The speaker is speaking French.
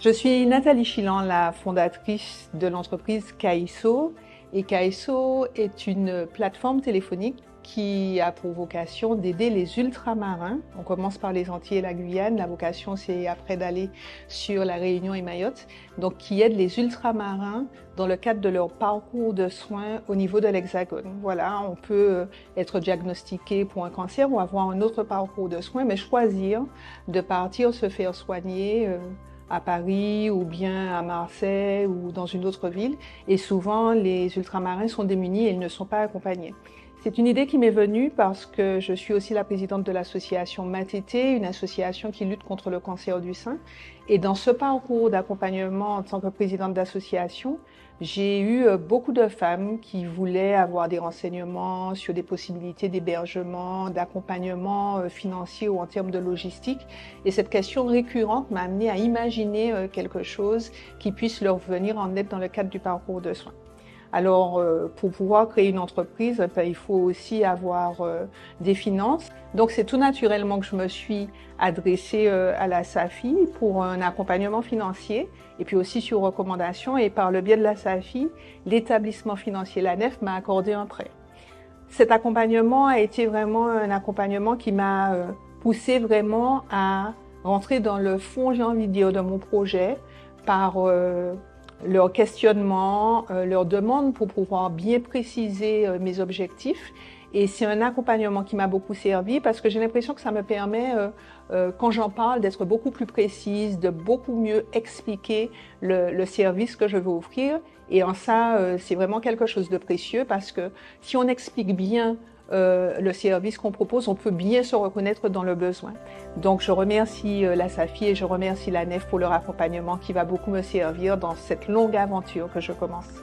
Je suis Nathalie Chilan, la fondatrice de l'entreprise Kaiso. Et Kaiso est une plateforme téléphonique qui a pour vocation d'aider les ultramarins. On commence par les Antilles et la Guyane. La vocation, c'est après d'aller sur la Réunion et Mayotte. Donc, qui aide les ultramarins dans le cadre de leur parcours de soins au niveau de l'Hexagone. Voilà, on peut être diagnostiqué pour un cancer ou avoir un autre parcours de soins, mais choisir de partir se faire soigner à Paris ou bien à Marseille ou dans une autre ville. Et souvent, les ultramarins sont démunis et ils ne sont pas accompagnés. C'est une idée qui m'est venue parce que je suis aussi la présidente de l'association Matete, une association qui lutte contre le cancer du sein. Et dans ce parcours d'accompagnement en tant que présidente d'association, j'ai eu beaucoup de femmes qui voulaient avoir des renseignements sur des possibilités d'hébergement, d'accompagnement financier ou en termes de logistique. Et cette question récurrente m'a amenée à imaginer quelque chose qui puisse leur venir en aide dans le cadre du parcours de soins. Alors, pour pouvoir créer une entreprise, il faut aussi avoir des finances. Donc, c'est tout naturellement que je me suis adressée à la SAFI pour un accompagnement financier et puis aussi sur recommandation. Et par le biais de la SAFI, l'établissement financier l'ANEF m'a accordé un prêt. Cet accompagnement a été vraiment un accompagnement qui m'a poussé vraiment à rentrer dans le fond, j'ai envie de dire, de mon projet par leur questionnement, leurs demandes pour pouvoir bien préciser mes objectifs. Et c'est un accompagnement qui m'a beaucoup servi parce que j'ai l'impression que ça me permet, quand j'en parle, d'être beaucoup plus précise, de beaucoup mieux expliquer le service que je veux offrir. Et en ça, c'est vraiment quelque chose de précieux parce que si on explique bien le service qu'on propose, on peut bien se reconnaître dans le besoin. Donc je remercie la SAFI et je remercie l'ANEF pour leur accompagnement qui va beaucoup me servir dans cette longue aventure que je commence.